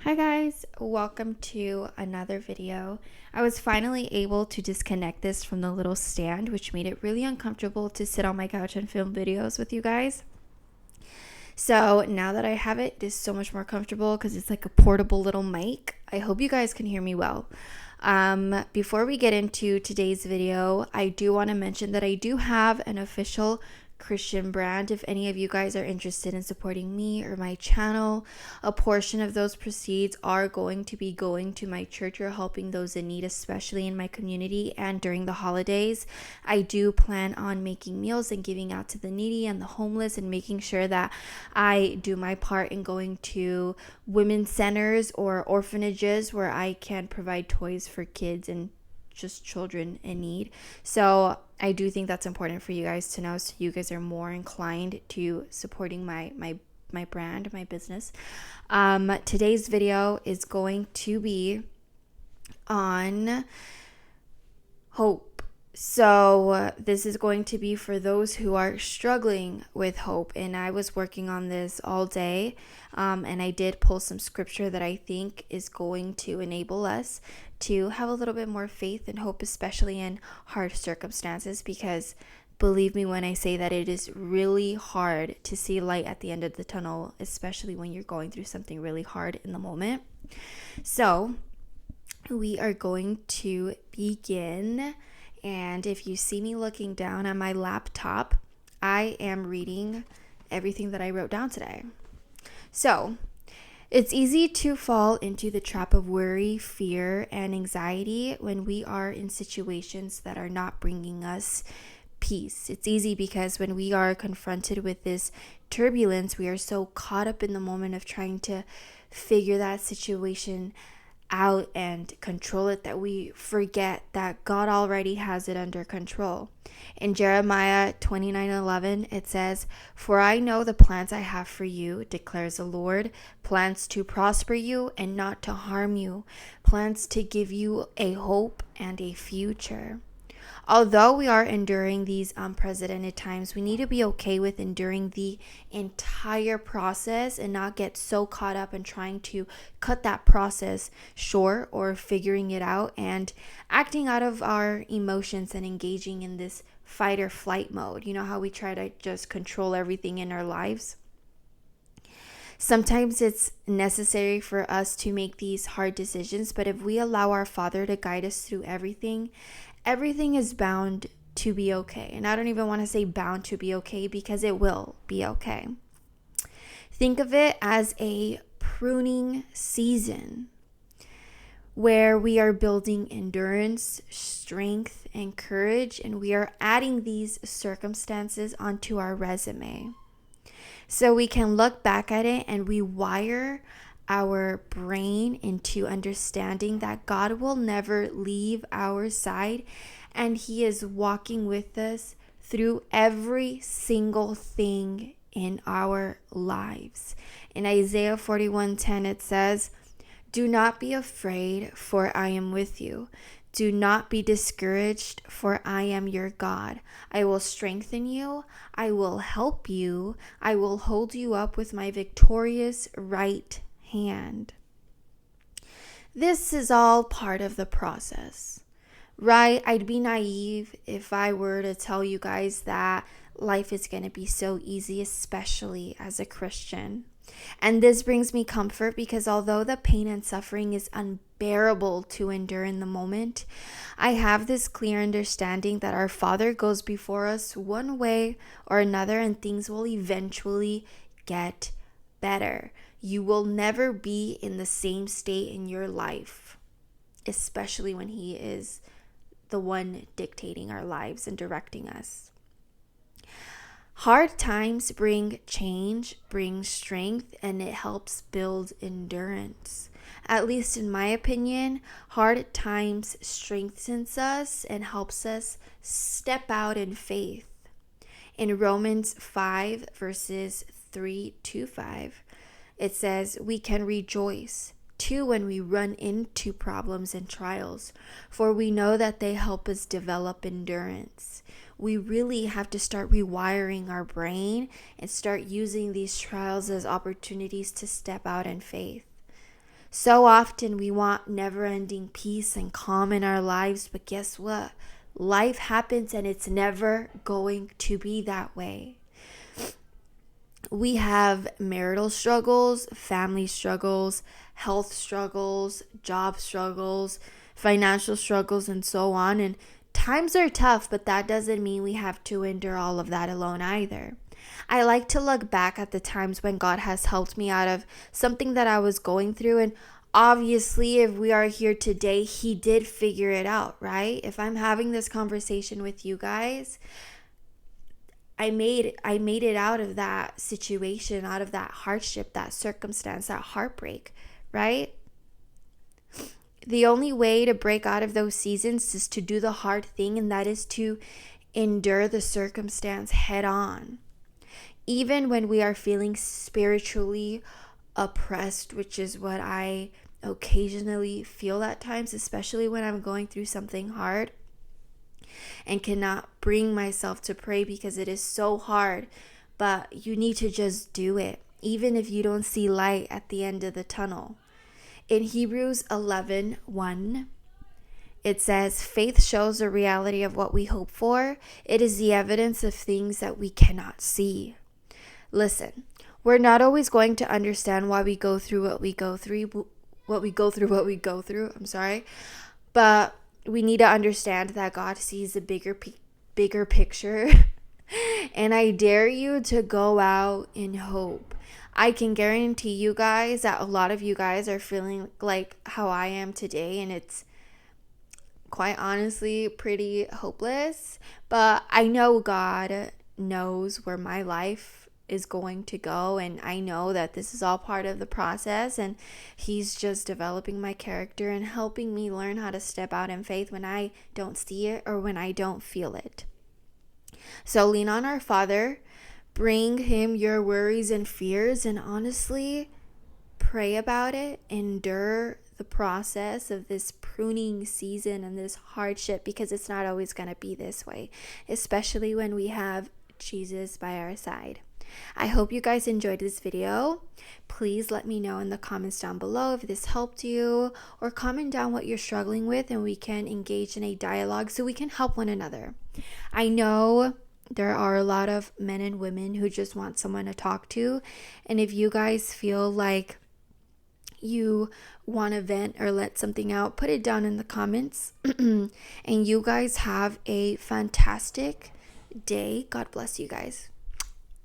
Hi guys, welcome to another video. I was finally able to disconnect this from the little stand, which made it really uncomfortable to sit on my couch and film videos with you guys. So now that I have it, it is so much more comfortable because it's like a portable little mic. I hope you guys can hear me well. Before we get into today's video, I do want to mention that I do have an official Christian brand. If any of you guys are interested in supporting me or my channel, a portion of those proceeds are going to be going to my church or helping those in need, especially in my community. And during the holidays, I do plan on making meals and giving out to the needy and the homeless and making sure that I do my part in going to women's centers or orphanages where I can provide toys for kids and just children in need. So I do think that's important for you guys to know, so you guys are more inclined to supporting my brand, my business. Today's video is going to be on hope. So this is going to be for those who are struggling with hope, and I was working on this all day, and I did pull some scripture that I think is going to enable us to have a little bit more faith and hope, especially in hard circumstances, because believe me when I say that it is really hard to see light at the end of the tunnel, especially when you're going through something really hard in the moment. So we are going to begin. And if you see me looking down at my laptop, I am reading everything that I wrote down today. So, it's easy to fall into the trap of worry, fear, and anxiety when we are in situations that are not bringing us peace. It's easy because when we are confronted with this turbulence, we are so caught up in the moment of trying to figure that situation out and control it that we forget that God already has it under control. In Jeremiah 29:11, it says, "For I know the plans I have for you, declares the Lord, plans to prosper you and not to harm you, plans to give you a hope and a future." Although we are enduring these unprecedented times, we need to be okay with enduring the entire process and not get so caught up in trying to cut that process short or figuring it out and acting out of our emotions and engaging in this fight or flight mode. You know how we try to just control everything in our lives? Sometimes it's necessary for us to make these hard decisions, but if we allow our Father to guide us through everything, everything is bound to be okay. And I don't even want to say bound to be okay, because it will be okay. Think of it as a pruning season where we are building endurance, strength, and courage, and we are adding these circumstances onto our resume. So we can look back at it and rewire our brain into understanding that God will never leave our side, and He is walking with us through every single thing in our lives. In Isaiah 41:10, it says, "Do not be afraid, for I am with you. Do not be discouraged, for I am your God. I will strengthen you. I will help you. I will hold you up with my victorious right hand." This is all part of the process, right? I'd be naive if I were to tell you guys that life is going to be so easy, especially as a Christian. And this brings me comfort because although the pain and suffering is unbearable to endure in the moment, I have this clear understanding that our Father goes before us one way or another, and things will eventually get better. You will never be in the same state in your life, especially when He is the one dictating our lives and directing us. Hard times bring change, bring strength, and it helps build endurance. At least in my opinion, hard times strengthens us and helps us step out in faith. In Romans 5 verses 3-5, it says, "We can rejoice too when we run into problems and trials, for we know that they help us develop endurance." We really have to start rewiring our brain and start using these trials as opportunities to step out in faith. So often we want never-ending peace and calm in our lives, but guess what? Life happens and it's never going to be that way. We have marital struggles, family struggles, health struggles, job struggles, financial struggles, and so on. And times are tough, but that doesn't mean we have to endure all of that alone either. I like to look back at the times when God has helped me out of something that I was going through. And obviously, if we are here today, He did figure it out, right? If I'm having this conversation with you guys, I made it out of that situation, out of that hardship, that circumstance, that heartbreak, right? The only way to break out of those seasons is to do the hard thing, and that is to endure the circumstance head on. Even when we are feeling spiritually oppressed, which is what I occasionally feel at times, especially when I'm going through something hard and cannot bring myself to pray because it is so hard, but you need to just do it, even if you don't see light at the end of the tunnel. In Hebrews 11:1, it says, faith shows the reality of what we hope for. It is the evidence of things that we cannot see. Listen, we're not always going to understand why we go through what we go through, but we need to understand that God sees the bigger picture. And I dare you to go out in hope. I can guarantee you guys that a lot of you guys are feeling like how I am today, and it's quite honestly pretty hopeless. But I know God knows where my life is going to go, and I know that this is all part of the process, and He's just developing my character and helping me learn how to step out in faith when I don't see it or when I don't feel it. So lean on our Father, bring Him your worries and fears, and honestly pray about it. Endure the process of this pruning season and this hardship, because it's not always going to be this way, especially when we have Jesus by our side. I hope you guys enjoyed this video. Please let me know in the comments down below if this helped you, or comment down what you're struggling with, and we can engage in a dialogue so we can help one another. I know there are a lot of men and women who just want someone to talk to, and if you guys feel like you want to vent or let something out, put it down in the comments. And you guys have a fantastic day. God bless you guys.